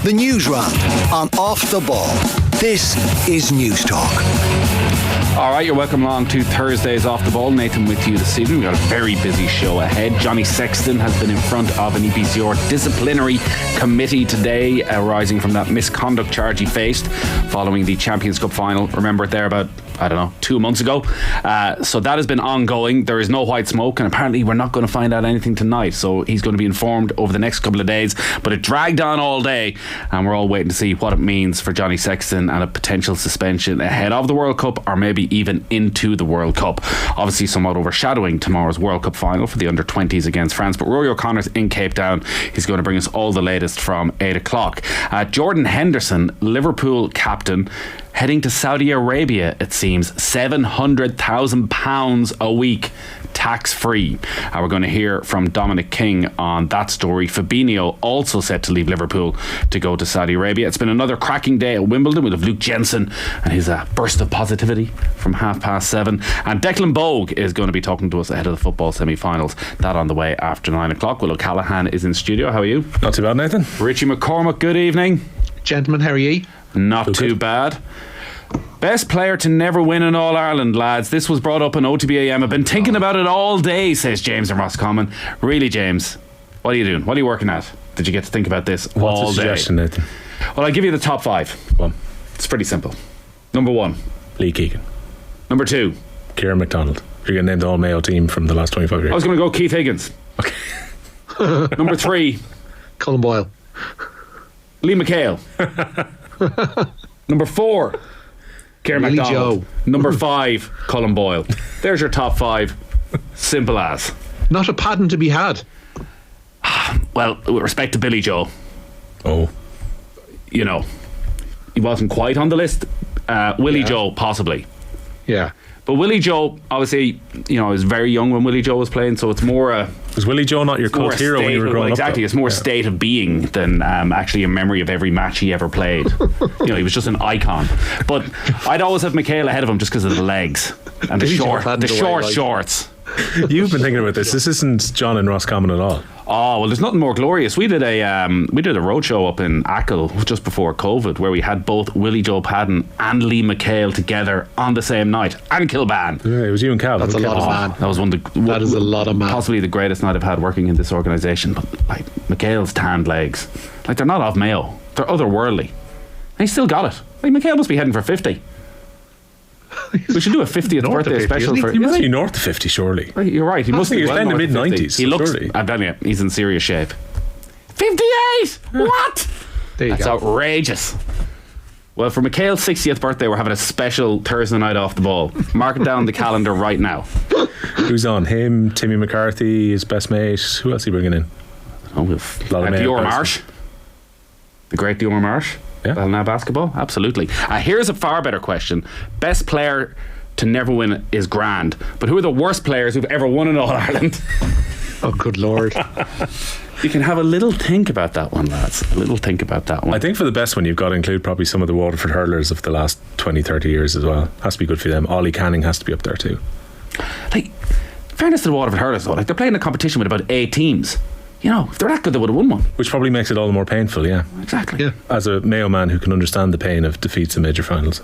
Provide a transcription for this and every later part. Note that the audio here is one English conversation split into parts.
The Newsround on Off the Ball. This is News Talk. All right, you're welcome along to Thursday's Off the Ball. Nathan with you this evening. We've got a very busy show ahead. Johnny Sexton has been in front of an EPCR disciplinary committee today, arising from that misconduct charge he faced following the Champions Cup final. Remember it there about 2 months ago. So that has been ongoing. There is no white smoke, and apparently we're not going to find out anything tonight. So he's going to be informed over the next couple of days. But it dragged on all day, and we're all waiting to see what it means for Johnny Sexton and a potential suspension ahead of the World Cup, or maybe even into the World Cup. Obviously somewhat overshadowing tomorrow's World Cup final for the under-20s against France. But Rory O'Connor's in Cape Town. He's going to bring us all the latest from 8 o'clock. Jordan Henderson, Liverpool captain, heading to Saudi Arabia, it seems. £700,000 a week, tax-free. We're going to hear from Dominic King on that story. Fabinho also set to leave Liverpool to go to Saudi Arabia. It's been another cracking day at Wimbledon with Luke Jensen and his burst of positivity from 7:30. And Declan Bogue is going to be talking to us ahead of the football semi-finals. That on the way after 9 o'clock. Will O'Callaghan is in studio. How are you? Not too bad, Nathan. Richie McCormack, good evening. Gentlemen, how are you? Not too bad. Best player to never win in All-Ireland, lads. This was brought up in OTB AM. I've been thinking about it all day, says James in Roscommon. Really, James, what are you doing? What are you working at? Did you get to think about this all day? What's the suggestion, Nathan? Well, I'll give you the top 5. Go on. It's pretty simple. Number 1, Lee Keegan. Number 2, Kieran McDonald. You're going to name the all-Mayo team from the last 25 years. I was going to go Keith Higgins. Okay. Number 3, Colin Boyle. Lee McHale. Number 4, Kieran Willie McDonald. Joe. Number 5, Colin Boyle. There's your top 5. Simple as. Not a pattern to be had. Well, with respect to Billy Joe, Oh. he wasn't quite on the list. Willie Joe, possibly. Yeah. But Willie Joe, obviously, he was very young when Willie Joe was playing, so it's more Was Willie Joe not your cult hero when you were growing up? Exactly, it's more a state of being than actually a memory of every match he ever played. He was just an icon. But I'd always have McHale ahead of him just because of the legs and the short shorts. You've been thinking about this. This isn't John and Roscommon at all. Oh, well, there's nothing more glorious. We did a roadshow up in Achill just before COVID where we had both Willie Joe Padden and Lee McHale together on the same night, and Kilban. Yeah, it was you and Cal. That's a lot of man. That was That is a lot of man. Possibly the greatest night I've had working in this organisation. But McHale's tanned legs, they're not off Mayo. They're otherworldly. And he still got it. McHale must be heading for 50. We should do a 50th birthday 50, special for. He must be north of 50, surely. You're right. He must be. He was playing in the mid-90s. He looks. Surely. I'm telling you, he's in serious shape. 58. What? There you That's go. outrageous. Well, for McHale's 60th birthday, we're having a special Thursday night off the ball. Mark it down the calendar right now. Who's on? Him, Timmy McCarthy, his best mate. Who else are you bringing in? Oh, we've Dior Marsh, the great Dior Marsh. Yeah. Ballina basketball, absolutely. Here's a far better question. Best player to never win is grand, but who are the worst players who've ever won in All-Ireland? Oh, good Lord. You can have a little think about that one, lads. A little think about that one. I think for the best one, you've got to include probably some of the Waterford hurlers of the last 20-30 years as well. Has to be good for them. Ollie Canning has to be up there too. Fairness to the Waterford hurlers though, they're playing a competition with about 8 teams. If they're that good, they would have won one. Which probably makes it all the more painful, yeah. Exactly. Yeah. As a Mayo man who can understand the pain of defeats in major finals.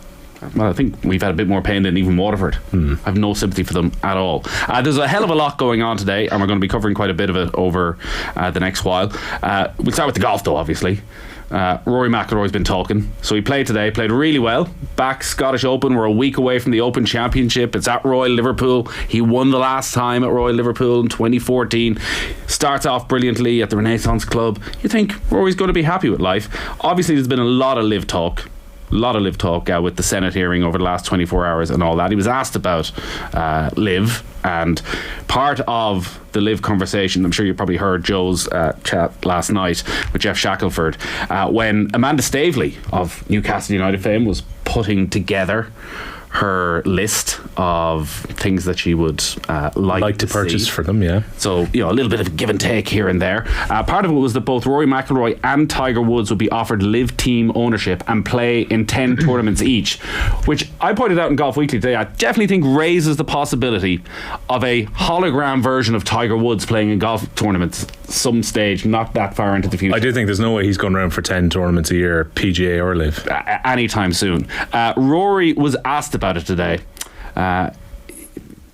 Well, I think we've had a bit more pain than even Waterford. I have no sympathy for them at all. There's a hell of a lot going on today, and we're going to be covering quite a bit of it over the next while. We'll start with the golf though, obviously. Rory McIlroy's been talking. So he played today, played really well. Back Scottish Open. We're a week away from the Open Championship. It's at Royal Liverpool. He won the last time at Royal Liverpool in 2014. Starts off brilliantly at the Renaissance Club. You think Rory's going to be happy with life. Obviously there's been a lot of live talk. With the Senate hearing over the last 24 hours and all that. He was asked about live, and part of the live conversation, I'm sure you probably heard Joe's chat last night with Jeff Shackelford, when Amanda Staveley of Newcastle United fame was putting together her list of things that she would like to purchase for them, yeah. So, a little bit of give and take here and there. Part of it was that both Rory McIlroy and Tiger Woods would be offered live team ownership and play in 10 tournaments each, which I pointed out in Golf Weekly today. I definitely think raises the possibility of a hologram version of Tiger Woods playing in golf tournaments some stage, not that far into the future. I do think there's no way he's going around for 10 tournaments a year, PGA or live. Anytime soon. Rory was asked about it today.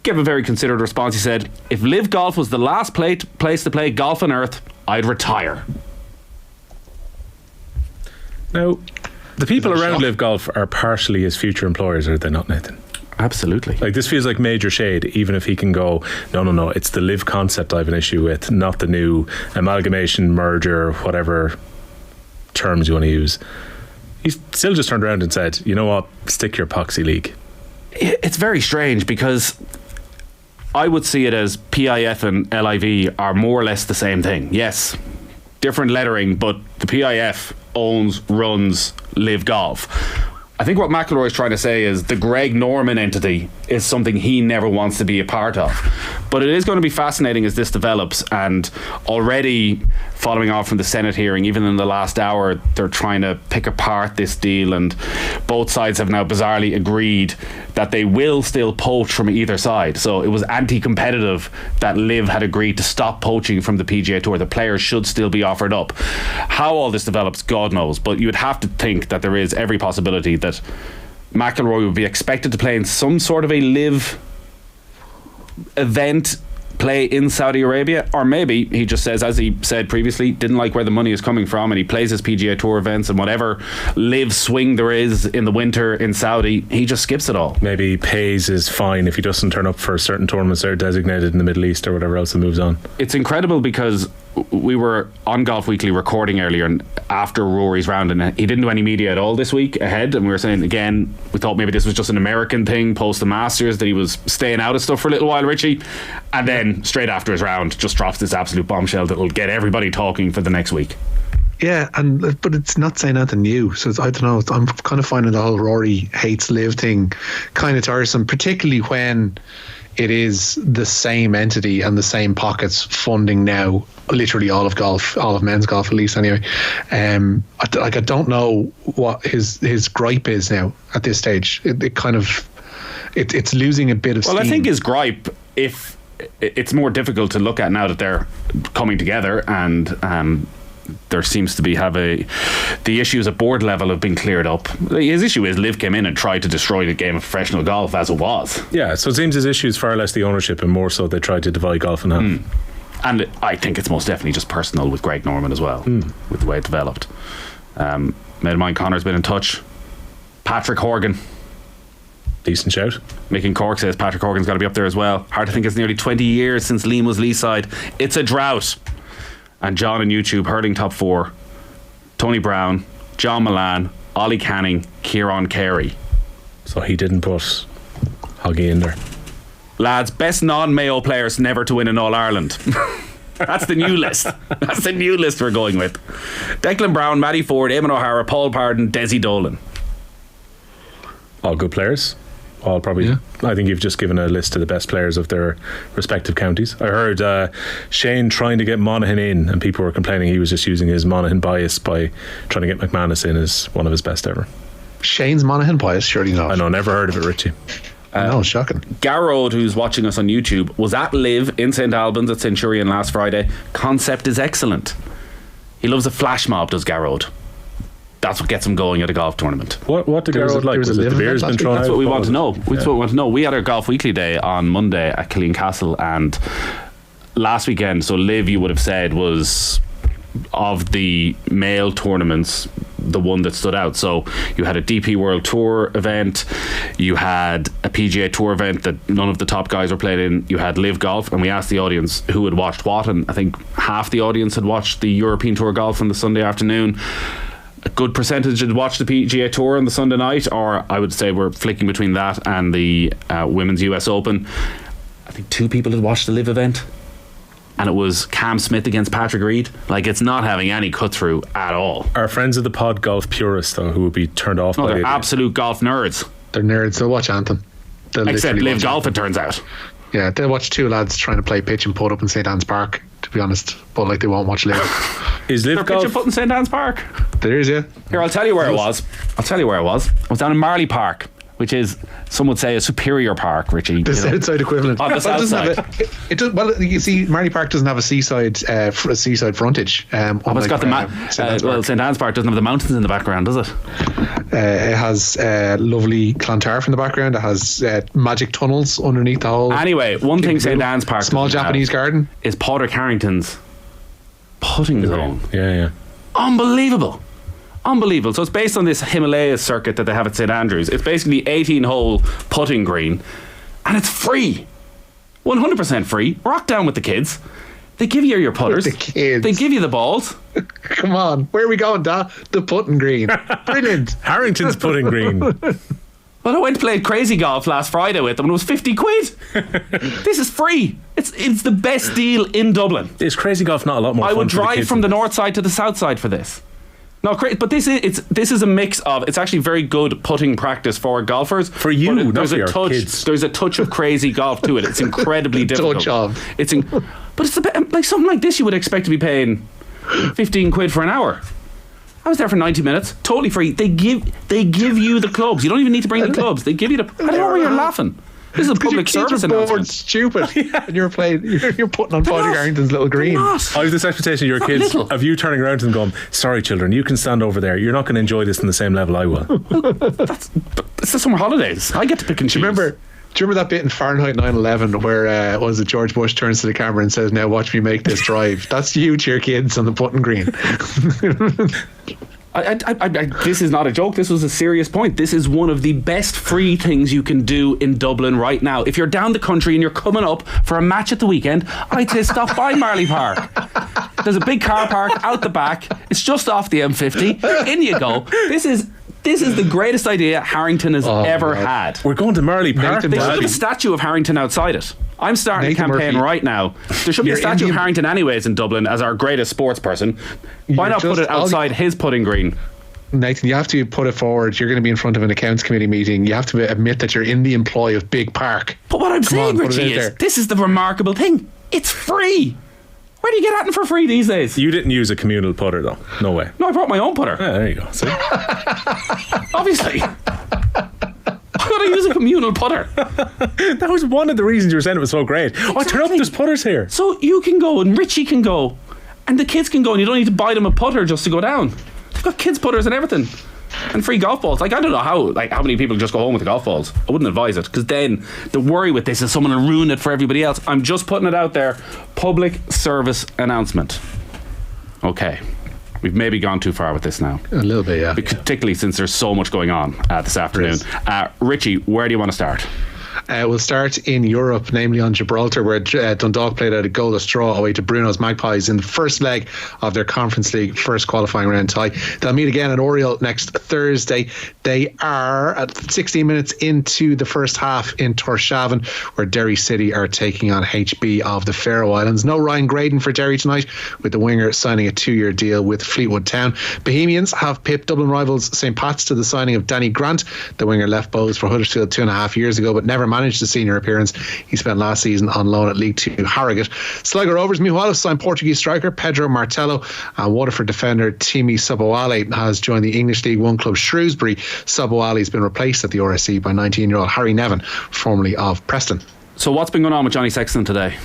Gave a very considered response. He said, if live golf was the last place to play golf on earth, I'd retire. Now, the people around live golf are partially his future employers, are they not, Nathan? Absolutely. Like, this feels like major shade, even if he can go, no, it's the live concept I have an issue with, not the new amalgamation, merger, whatever terms you want to use. He's still just turned around and said, you know what, stick your epoxy league. It's very strange because I would see it as PIF and LIV are more or less the same thing. Yes, different lettering, but the PIF owns, runs live golf. I think what McIlroy is trying to say is the Greg Norman entity is something he never wants to be a part of. But it is going to be fascinating as this develops, and already following on from the Senate hearing, even in the last hour, they're trying to pick apart this deal, and both sides have now bizarrely agreed that they will still poach from either side. So it was anti-competitive that Liv had agreed to stop poaching from the PGA Tour. The players should still be offered up. How all this develops, God knows, but you would have to think that there is every possibility that McIlroy would be expected to play in some sort of a live event, play in Saudi Arabia, or maybe he just says, as he said previously, didn't like where the money is coming from, and he plays his PGA Tour events and whatever live swing there is in the winter in Saudi, he just skips it all. Maybe he pays his fine if he doesn't turn up for certain tournaments that are designated in the Middle East or whatever else and moves on. It's incredible because we were on Golf Weekly recording earlier and after Rory's round, and he didn't do any media at all this week ahead, and we were saying again, we thought maybe this was just an American thing post the Masters, that he was staying out of stuff for a little while, Richie, and then straight after his round just drops this absolute bombshell that will get everybody talking for the next week. Yeah, but it's not saying anything new. So I don't know. I'm kind of finding the whole Rory hates live thing kind of tiresome, particularly when it is the same entity and the same pockets funding now literally all of golf, all of men's golf at least anyway. I don't know what his gripe is now at this stage. It's losing a bit of steam. Well, I think his gripe, if it's more difficult to look at now that they're coming together and there seems to be the issues at board level have been cleared up. His issue is Liv came in and tried to destroy the game of professional golf as it was. Yeah, so it seems his issue is far less the ownership and more so they tried to divide golf in half. And I think it's most definitely just personal with Greg Norman as well, with the way it developed. Mate of mine Connor's been in touch. Patrick Horgan, decent shout. Mick Cork says Patrick Horgan's got to be up there as well. Hard to think it's nearly 20 years since Liam was Leeside. It's a drought. And John on YouTube, hurling top four: Tony Brown, John Milan, Ollie Canning, Kieran Carey. So he didn't put Hoggy in there. Lads, best non-Mayo players never to win an All-Ireland. That's the new list. That's the new list we're going with. Declan Brown, Matty Ford, Eamon O'Hara, Paul Pardon, Desi Dolan. All good players. All probably. Yeah. I think you've just given a list of the best players of their respective counties. I heard Shane trying to get Monaghan in, and people were complaining he was just using his Monaghan bias by trying to get McManus in as one of his best ever. Shane's Monaghan bias? Surely not. I know, never heard of it, Richie. No, shocking. Garrod, who's watching us on YouTube, was at Liv in St Albans at Centurion last Friday. Concept is excellent. He loves a flash mob, does Garrod. That's what gets him going at a golf tournament. What did Garrod like? Was it the beer's been thrown out? That's what we want to know. That's what we want to know. We had our Golf Weekly Day on Monday at Killeen Castle, and last weekend, so Liv, you would have said, was of the male tournaments the one that stood out. So you had a DP World Tour event, you had a PGA Tour event that none of the top guys were played in, you had Live Golf, and we asked the audience who had watched what, and I think half the audience had watched the European Tour Golf on the Sunday afternoon. A good percentage had watched the PGA Tour on the Sunday night, or I would say we're flicking between that and the Women's US Open. I think 2 people had watched the Live event, and it was Cam Smith against Patrick Reed. Like, it's not having any cut through at all. Our friends of the pod golf purists, though, who would be turned off by they're absolute golf nerds. They're nerds. They'll watch Anthem. Except live golf, it turns out. Yeah, they'll watch two lads trying to play pitch and putt up in St Anne's Park, to be honest. But like, they won't watch live. Is live golf? Pitch and putt in St Anne's Park? There is, yeah. Here, I'll tell you where it was. I was down in Marlay Park, which is, some would say, a superior park, Richie. The south-side equivalent. On the south side. Well, you see, Marlay Park doesn't have a seaside frontage. It's got St Anne's Park doesn't have the mountains in the background, does it? It has lovely Clontarf in the background. It has magic tunnels underneath the whole. Anyway, one thing St Anne's Park small Japanese garden is Padraig Harrington's putting zone. Yeah. Unbelievable. So it's based on this Himalayas circuit that they have at St Andrews. It's basically 18-hole putting green, and it's free, 100% free. Rock down with the kids. They give you your putters. The kids. They give you the balls. Come on, where are we going, Da? The putting green. Brilliant. Harrington's putting green. Well, I went to play crazy golf last Friday with them, and it was 50 quid. This is free. It's the best deal in Dublin. Is crazy golf not a lot more fun? I would drive from the north side to the south side for this. No, but this is a mix of. It's actually very good putting practice for golfers. For you, not for your kids. There's a touch of crazy golf to it. It's incredibly difficult. Touch of. But it's like something like this. You would expect to be paying 15 quid for an hour. I was there for 90 minutes, totally free. They give you the clubs. You don't even need to bring the clubs. They give you the. I don't know why you're laughing. This is a public service announcement. Stupid. And you're putting on Padraig Harrington's little green. I have this expectation of your kids, of you turning around and going, sorry children, you can stand over there, you're not going to enjoy this in the same level I will. It's the summer holidays. I get to pick and choose. Do you remember that bit in Fahrenheit 9/11 where was it George Bush turns to the camera and says, now watch me make this drive? That's you to your kids on the putting green. This is not a joke. This was a serious point. This is one of the best free things you can do in Dublin right now. If you're down the country and you're coming up for a match at the weekend, I'd say stop by Marlay Park. There's a big car park out the back. It's just off the M50. In you go. This is the greatest idea Harrington has ever had. We're going to Marley Park. They should have a statue of Harrington outside it. I'm starting Nathan a campaign Murphy. right now. There should be a statue of Harrington anyways in Dublin as our greatest sports person. Why not put it outside his putting green? Nathan, you have to put it forward. You're going to be in front of an accounts committee meeting. You have to admit that you're in the employ of Big Park. But what I'm saying, Richie, is this is the remarkable thing. It's free. Where do you get at it for free these days? You didn't use a communal putter though. No way. No, I brought my own putter. Yeah, there you go. See? Obviously. I gotta use a communal putter. That was one of the reasons you were saying it was so great. Exactly. Oh, turn up, there's putters here. So you can go and Richie can go and the kids can go and you don't need to buy them a putter just to go down. They've got kids putters and everything. And free golf balls. Like, I don't know how many people just go home with the golf balls. I wouldn't advise it, because then the worry with this is someone will ruin it for everybody else. I'm just putting it out there. Public service announcement. Okay. We've maybe gone too far with this now. A little bit, yeah. Particularly since there's so much going on this afternoon. Richie, where do you want to start? We'll start in Europe, namely on Gibraltar, where Dundalk played out a goalless draw away to Bruno's Magpies in the first leg of their Conference League first qualifying round tie. They'll meet again at Oriel next Thursday. They are at 16 minutes into the first half in Tórshavn, where Derry City are taking on HB of the Faroe Islands. No Ryan Graydon for Derry tonight, with the winger signing a 2-year deal with Fleetwood Town. Bohemians have pipped Dublin rivals St. Pat's to the signing of Danny Grant. The winger left Bows for Huddersfield 2.5 years ago, but never managed a senior appearance. He spent last season on loan at League 2 Harrogate. Sligo Rovers, meanwhile, signed Portuguese striker Pedro Martelo, and Waterford defender Timi Sobowale has joined the English League One club Shrewsbury. Sobowale has been replaced at the RSC by 19-year-old Harry Nevin, formerly of Preston. So what's been going on with Johnny Sexton today?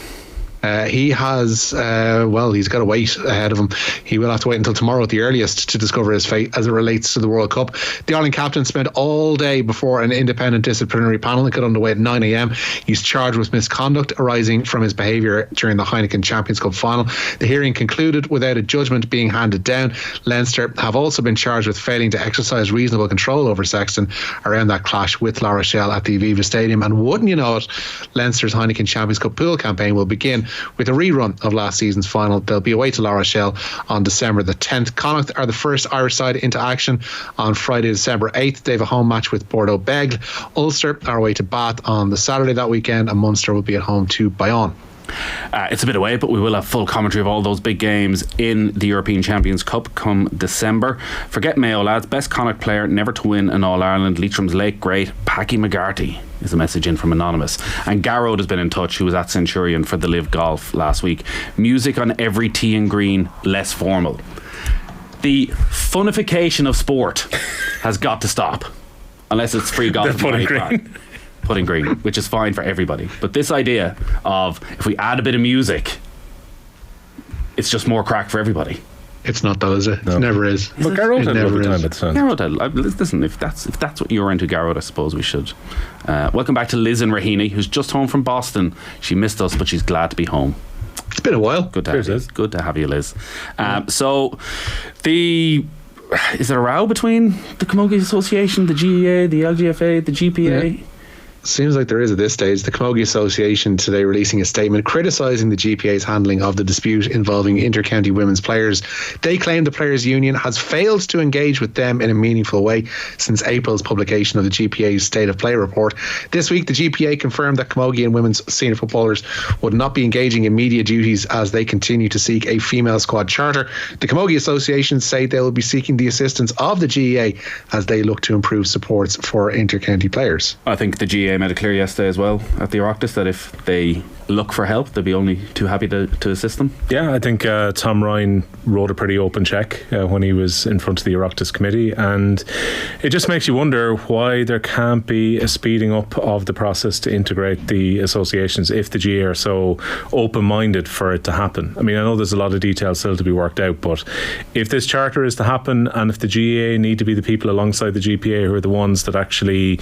He has, he's got to wait ahead of him. He will have to wait until tomorrow at the earliest to discover his fate as it relates to the World Cup. The Ireland captain spent all day before an independent disciplinary panel that got underway at 9 a.m. He's charged with misconduct arising from his behaviour during the Heineken Champions Cup final. The hearing concluded without a judgment being handed down. Leinster have also been charged with failing to exercise reasonable control over Sexton around that clash with La Rochelle at the Aviva Stadium. And wouldn't you know it, Leinster's Heineken Champions Cup pool campaign will begin with a rerun of last season's final. They'll be away to La Rochelle on December the 10th. Connacht are the first Irish side into action on Friday, December 8th. They have a home match with Bordeaux Bègles. Ulster are away to Bath on the Saturday that weekend, and Munster will be at home to Bayonne. It's a bit away, but we will have full commentary of all those big games in the European Champions Cup come December. Forget Mayo, lads. Best Connacht player never to win an All-Ireland. Leitrim's late great Packy McGarty is a message in from Anonymous. And Garrod has been in touch, who was at Centurion for the Live Golf last week. Music on every tee and green, less formal. The funification of sport has got to stop. Unless it's free golf. Putting green, which is fine for everybody. But this idea of if we add a bit of music, it's just more crack for everybody. It's not though, is it? No. It never is. But Garrod had a lovely time at the time. Garrod, listen, if that's what you're into, Garrod, I suppose we should. Welcome back to Liz in Raheny, who's just home from Boston. She missed us, but she's glad to be home. It's been a while. Good to have you, Liz. So is there a row between the Camogie Association, the GEA, the LGFA, the GPA? Yeah. Seems like there is at this stage. The Camogie Association today releasing a statement criticising the GPA's handling of the dispute involving inter-county women's players. They claim the Players' Union has failed to engage with them in a meaningful way since April's publication of the GPA's State of Play report. This week, the GPA confirmed that Camogie and women's senior footballers would not be engaging in media duties as they continue to seek a female squad charter. The Camogie Association say they will be seeking the assistance of the GEA as they look to improve supports for inter-county players. I think the GEA made it clear yesterday as well at the Oireachtas that if they look for help, they'll be only too happy to assist them. Yeah, I think Tom Ryan wrote a pretty open check when he was in front of the Oireachtas committee, and it just makes you wonder why there can't be a speeding up of the process to integrate the associations if the GA are so open-minded for it to happen. I mean, I know there's a lot of details still to be worked out, but if this charter is to happen and if the GA need to be the people alongside the GPA who are the ones that actually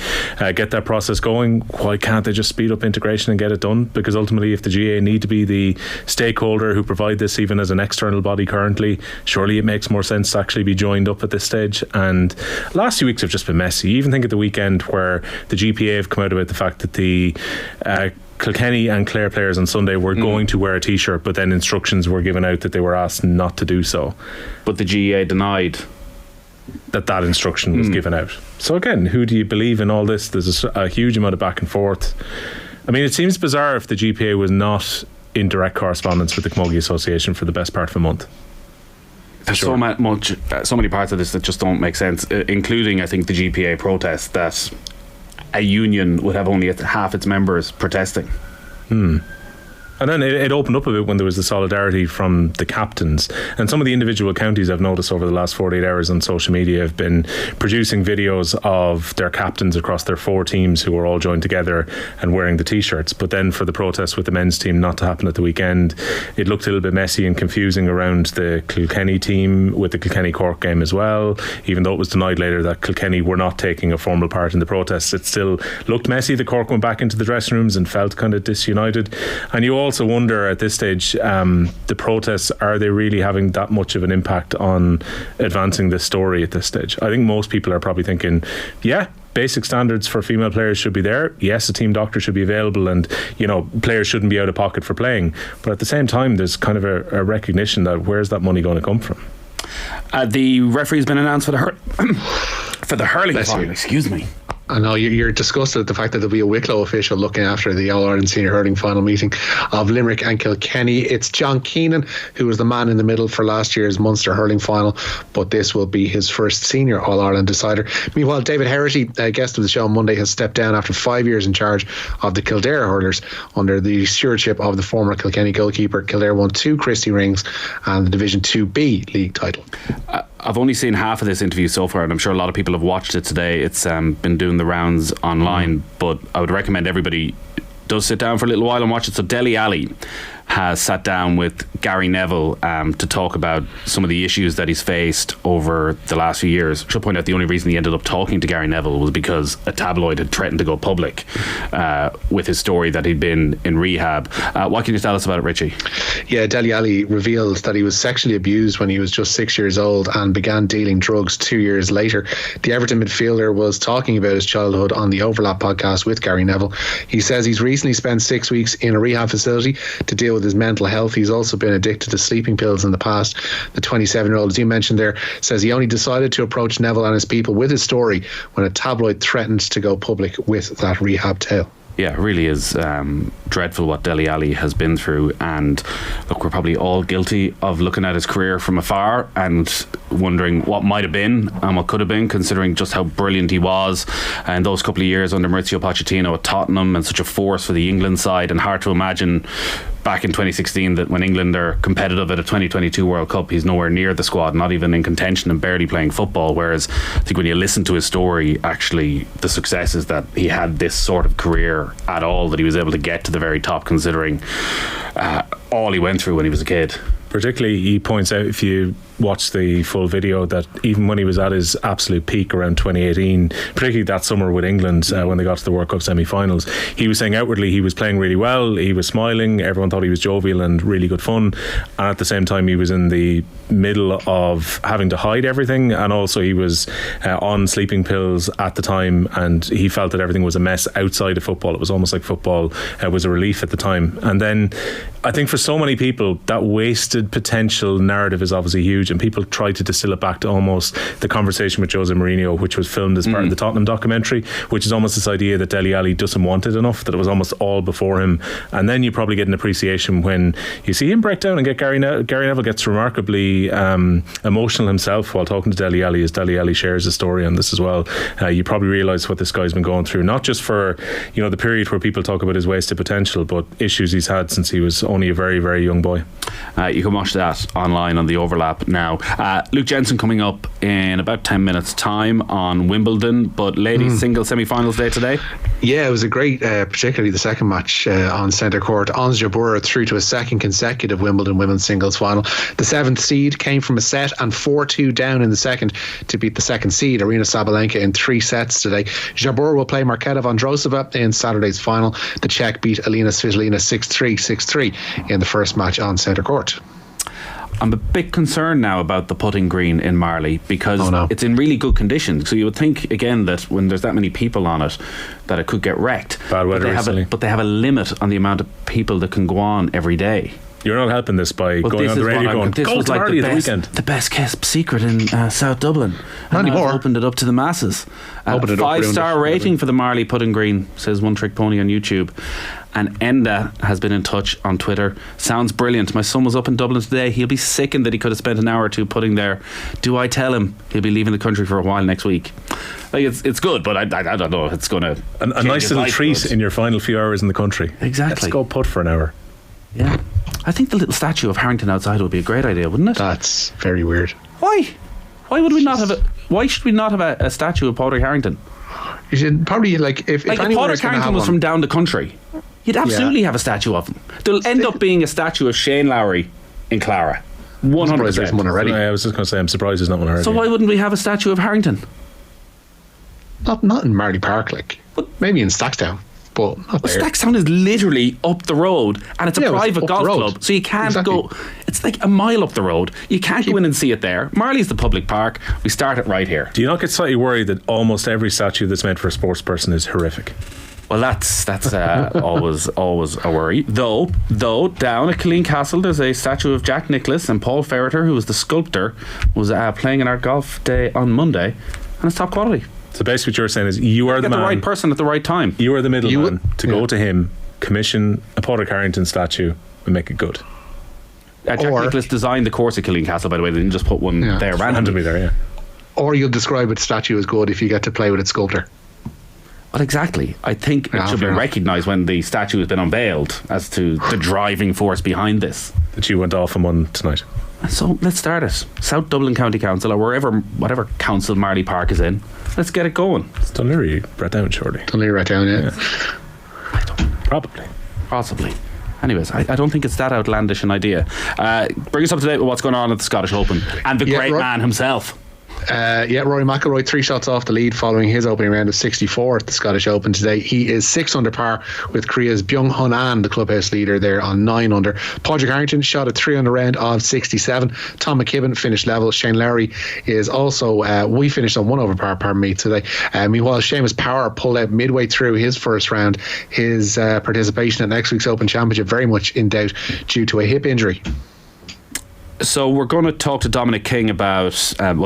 get that process going, why can't they just speed up integration and get it done? Because ultimately, if the GA need to be the stakeholder who provide this even as an external body currently, surely it makes more sense to actually be joined up at this stage. And last few weeks have just been messy. You even think at the weekend where the GPA have come out about the fact that the Kilkenny and Clare players on Sunday were going to wear a t-shirt, but then instructions were given out that they were asked not to do so. But the GA denied that instruction was given out. So again, who do you believe in all this? There's a huge amount of back and forth. I mean, it seems bizarre if the GPA was not in direct correspondence with the Camogie Association for the best part of a month. There's so many parts of this that just don't make sense, including, I think, the GPA protest that a union would have only half its members protesting. And then it opened up a bit when there was the solidarity from the captains. And some of the individual counties I've noticed over the last 48 hours on social media have been producing videos of their captains across their 4 teams who were all joined together and wearing the t-shirts. But then for the protest with the men's team not to happen at the weekend, it looked a little bit messy and confusing around the Kilkenny team with the Kilkenny Cork game as well. Even though it was denied later that Kilkenny were not taking a formal part in the protests, it still looked messy. The Cork went back into the dressing rooms and felt kind of disunited. And you also wonder at this stage, the protests, are they really having that much of an impact on advancing this story at this stage? I think most people are probably thinking, yeah, basic standards for female players should be there. Yes, a team doctor should be available, and players shouldn't be out of pocket for playing. But at the same time, there's kind of a recognition that where's that money going to come from? The referee's been announced for the hurling final. Excuse me. I know you're disgusted at the fact that there'll be a Wicklow official looking after the All-Ireland Senior Hurling final meeting of Limerick and Kilkenny. It's John Keenan, who was the man in the middle for last year's Munster hurling final, but this will be his first senior All-Ireland decider. Meanwhile, David Herity, a guest of the show on Monday, has stepped down after 5 years in charge of the Kildare hurlers under the stewardship of the former Kilkenny goalkeeper. Kildare won 2 Christie rings and the Division 2B league title. I've only seen half of this interview so far, and I'm sure a lot of people have watched it today. It's been doing the rounds online, but I would recommend everybody does sit down for a little while and watch it. So Dele Alli has sat down with Gary Neville to talk about some of the issues that he's faced over the last few years. I should point out the only reason he ended up talking to Gary Neville was because a tabloid had threatened to go public with his story that he'd been in rehab. What can you tell us about it, Richie? Yeah, Dele Alli revealed that he was sexually abused when he was just 6 years old and began dealing drugs 2 years later. The Everton midfielder was talking about his childhood on the Overlap podcast with Gary Neville. He says he's recently spent 6 weeks in a rehab facility to deal with his mental health. He's also been addicted to sleeping pills in the past. The 27-year-old, as you mentioned there, says he only decided to approach Neville and his people with his story when a tabloid threatened to go public with that rehab tale. Yeah, it really is dreadful what Dele Alli has been through. And look, we're probably all guilty of looking at his career from afar and wondering what might have been and what could have been, considering just how brilliant he was. And those couple of years under Maurizio Pochettino at Tottenham, and such a force for the England side, and hard to imagine back in 2016 that when England are competitive at a 2022 World Cup, he's nowhere near the squad, not even in contention, and barely playing football. Whereas I think when you listen to his story, actually the success is that he had this sort of career at all, that he was able to get to the very top, considering all he went through when he was a kid. Particularly, he points out, if you watch the full video, that even when he was at his absolute peak around 2018, particularly that summer with England, when they got to the World Cup semi-finals, he was saying outwardly he was playing really well, he was smiling, everyone thought he was jovial and really good fun, and at the same time he was in the middle of having to hide everything, and also he was on sleeping pills at the time, and he felt that everything was a mess outside of football. It was almost like football was a relief at the time. And then I think for so many people, that wasted potential narrative is obviously huge, and people try to distill it back to almost the conversation with Jose Mourinho, which was filmed as part of the Tottenham documentary, which is almost this idea that Dele Alli doesn't want it enough, that it was almost all before him. And then you probably get an appreciation when you see him break down and get Gary Neville gets remarkably emotional himself while talking to Dele Alli, as Dele Alli shares his story on this as well. You probably realise what this guy's been going through, not just for the period where people talk about his wasted potential, but issues he's had since he was only a very, very young boy. You can watch that online on the Overlap now. Luke Jensen coming up in about 10 minutes time on Wimbledon, but ladies single semi-finals day today. Yeah, it was a great, particularly the second match on centre court. Ons Jabeur through to a second consecutive Wimbledon women's singles final. The 7th seed came from a set and 4-2 down in the second to beat the second seed Aryna Sabalenka in 3 sets today. Jabeur will play Marketa Vondrousova in Saturday's final. The Czech beat Alina Svitolina 6-3, 6-3 in the first match on centre court. I'm a bit concerned now about the putting green in Marlay, because it's in really good condition. So you would think, again, that when there's that many people on it, that it could get wrecked. Bad weather recently. But they have a limit on the amount of people that can go on every day. You're not helping this by going on the radio going, this was like the best kept secret in South Dublin. Not anymore. I've opened it up to the masses. 5-star rating for the Marlay putting green, says One Trick Pony on YouTube. And Enda has been in touch on Twitter. Sounds brilliant. My son was up in Dublin today. He'll be sickened that he could have spent an hour or two putting there. Do I tell him he'll be leaving the country for a while next week? Like, it's good, but I don't know if it's going to a nice little treat in your final few hours in the country. Exactly. Let's go putt for an hour. Yeah, I think the little statue of Harrington outside would be a great idea, wouldn't it? That's very weird. Why would we not have why should we not have a statue of Padraig Harrington? You should probably, if Padraig Harrington was from down the country, you'd absolutely have a statue of him. There'll end up being a statue of Shane Lowry in Clara. 100%. There's one already. I was just going to say, I'm surprised there's not one already. So why wouldn't we have a statue of Harrington? Not in Marlay Park, maybe in Stackstown. But Stackstown is literally up the road, and it's a private golf club, so you can't go. It's like a mile up the road. You can't go in and see it there. Marley's the public park. We start it right here. Do you not get slightly worried that almost every statue that's meant for a sports person is horrific? Well, that's always a worry. Though down at Killeen Castle, there's a statue of Jack Nicklaus, and Paul Ferreter, who was the sculptor, was playing in our golf day on Monday, and it's top quality. So basically what you're saying is you are the man, the right person at the right time. You are the middleman to go to him, commission a Padraig Harrington statue and make it good. Jack Nicklaus designed the course at Killeen Castle, by the way. They didn't just put one there randomly. There, yeah. Or you'll describe its statue as good if you get to play with its sculptor. Well, exactly. I think it should be recognised when the statue has been unveiled as to the driving force behind this. That you went off on one tonight. So let's start it. South Dublin County Council, or whatever council Marlay Park is in. Let's get it going. It's Dunleary right down, surely. Dunleary right down, yeah. I don't. Probably. Possibly. Anyways, I don't think it's that outlandish an idea. Bring us up to date with what's going on at the Scottish Open and the great man himself. Rory McIlroy 3 shots off the lead following his opening round of 64 at the Scottish Open today. He is 6 under par with Korea's Byung-Hun An, the clubhouse leader, there on 9 under. Padraig Harrington shot a 3 under round of 67. Tom McKibben finished level. Shane Lowry is also we finished on 1 over par, today. Meanwhile, Seamus Power pulled out midway through his first round. His participation at next week's Open Championship very much in doubt due to a hip injury. So we're going to talk to Dominic King about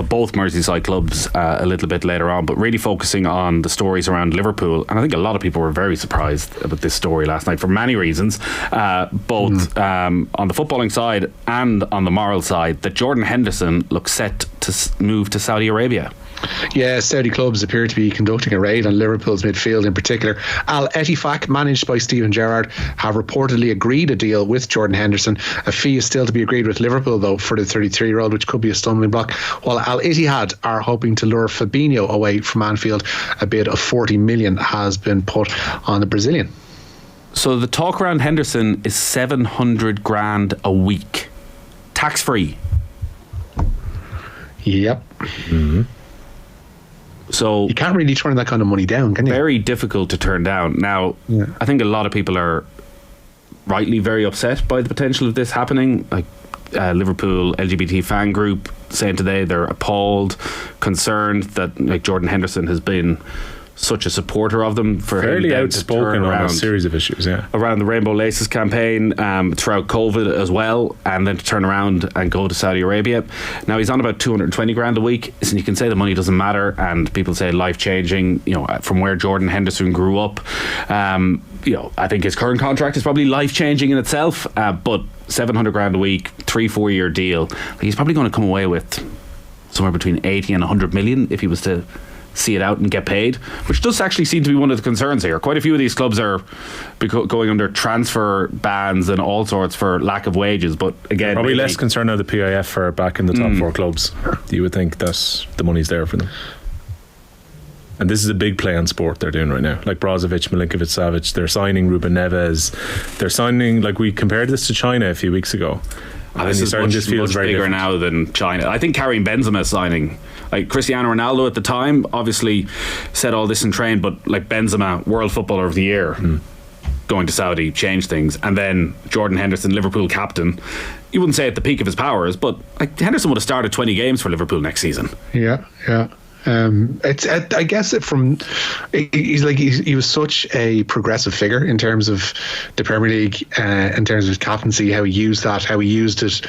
both Merseyside clubs a little bit later on, but really focusing on the stories around Liverpool. And I think a lot of people were very surprised about this story last night for many reasons, both on the footballing side and on the moral side, that Jordan Henderson looks set to move to Saudi Arabia. Yeah, Saudi clubs appear to be conducting a raid on Liverpool's midfield in particular. Al Ettifaq, managed by Steven Gerrard, have reportedly agreed a deal with Jordan Henderson. A fee is still to be agreed with Liverpool, though, for the 33-year-old, which could be a stumbling block. While Al Ittihad are hoping to lure Fabinho away from Anfield, a bid of 40 million has been put on the Brazilian. So the talk around Henderson is 700 grand a week, tax free. Yep. Mm-hmm. So you can't really turn that kind of money down, can you? Very difficult to turn down. Now, I think a lot of people are rightly very upset by the potential of this happening. Like Liverpool LGBT fan group saying today they're appalled, concerned that like Jordan Henderson has been such a supporter of them for fairly him outspoken on a series of issues, around the Rainbow Laces campaign throughout COVID as well, and then to turn around and go to Saudi Arabia. Now he's on about 220 grand a week, and you can say the money doesn't matter, and people say life changing, from where Jordan Henderson grew up. I think his current contract is probably life changing in itself, but 700 grand a week, 3-4 year deal, he's probably going to come away with somewhere between 80 and 100 million if he was to see it out and get paid, which does actually seem to be one of the concerns here. Quite a few of these clubs are going under transfer bans and all sorts for lack of wages, but again, probably less concerned now the PIF are back in the top four clubs. You would think that the money's there for them. And this is a big play on sport they're doing right now. Like Brozovic, Milinkovic, Savic, they're signing Ruben Neves. They're signing, like we compared this to China a few weeks ago. This is much bigger different now than China. I think Karim Benzema signing, like Cristiano Ronaldo at the time, obviously said all this in train, but like Benzema, World Footballer of the Year, going to Saudi changed things. And then Jordan Henderson, Liverpool captain. You wouldn't say at the peak of his powers, but like Henderson would have started 20 games for Liverpool next season. Yeah. I guess he was such a progressive figure in terms of the Premier League, in terms of his captaincy, how he used it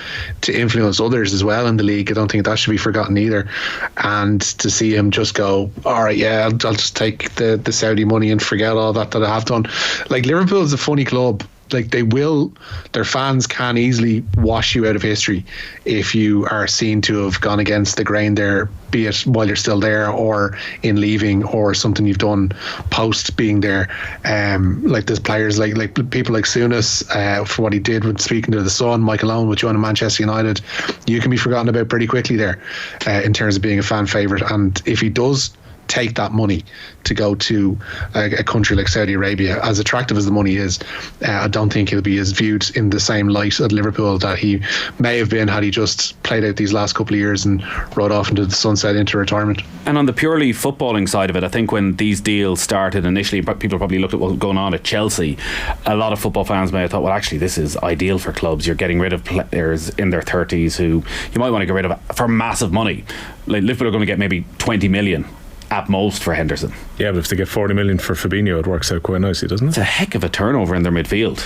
to influence others as well in the league. I don't think that should be forgotten either. And to see him just go, all right, I'll just take the Saudi money and forget all that I have done. Like Liverpool is a funny club. Like their fans can easily wash you out of history if you are seen to have gone against the grain there, be it while you're still there or in leaving or something you've done post being there. Like there's players like people like Souness for what he did when speaking to the Sun, Michael Owen with joining Manchester United. You can be forgotten about pretty quickly there in terms of being a fan favourite. And if he does take that money to go to a country like Saudi Arabia, as attractive as the money is, I don't think he'll be as viewed in the same light at Liverpool that he may have been had he just played out these last couple of years and rode off into the sunset into retirement. And on the purely footballing side of it, I think when these deals started initially, people probably looked at what was going on at Chelsea. A lot of football fans may have thought, well, actually this is ideal for clubs. You're getting rid of players in their 30s who you might want to get rid of for massive money. Like Liverpool are going to get maybe 20 million at most for Henderson. Yeah, but if they get 40 million for Fabinho, it works out quite nicely, doesn't it? It's a heck of a turnover in their midfield.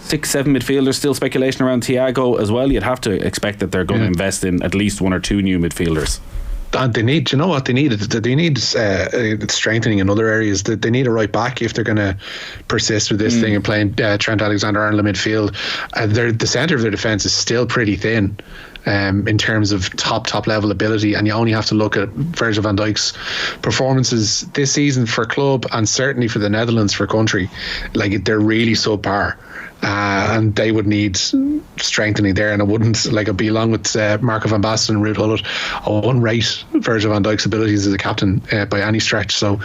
6-7 midfielders, still speculation around Thiago as well. You'd have to expect that they're going to invest in at least 1 or 2 new midfielders. And they need, you know what they need? They need strengthening in other areas. They need a right back if they're going to persist with this thing and playing Trent Alexander-Arnold in midfield. The centre of their defence is still pretty thin. In terms of top level ability, and you only have to look at Virgil van Dijk's performances this season for club and certainly for the Netherlands for country. Like they're really subpar. And they would need strengthening there, and I'd be along with Marco van Basten and Ruud Gullit. I wouldn't rate Virgil van Dijk's abilities as a captain by any stretch. So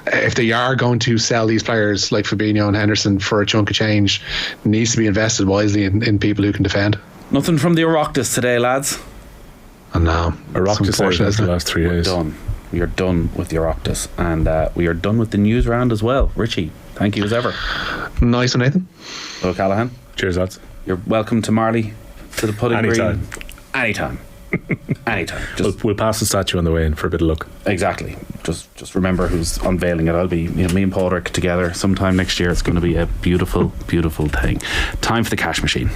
if they are going to sell these players like Fabinho and Henderson for a chunk of change, it needs to be invested wisely in people who can defend. Nothing from the Oireachtas today, lads. And now Oireachtas the last 3 days. We are done with the Oireachtas, and we are done with the news round as well. Richie, thank you as ever. Nice one, Nathan. Hello, Callahan. Cheers, lads. You're welcome to Marlay, to the Pudding Anytime. Green. Anytime. We'll pass the statue on the way in for a bit of luck. Exactly. Just remember who's unveiling it. I'll be me and Padraig together sometime next year. It's going to be a beautiful, beautiful thing. Time for the cash machine.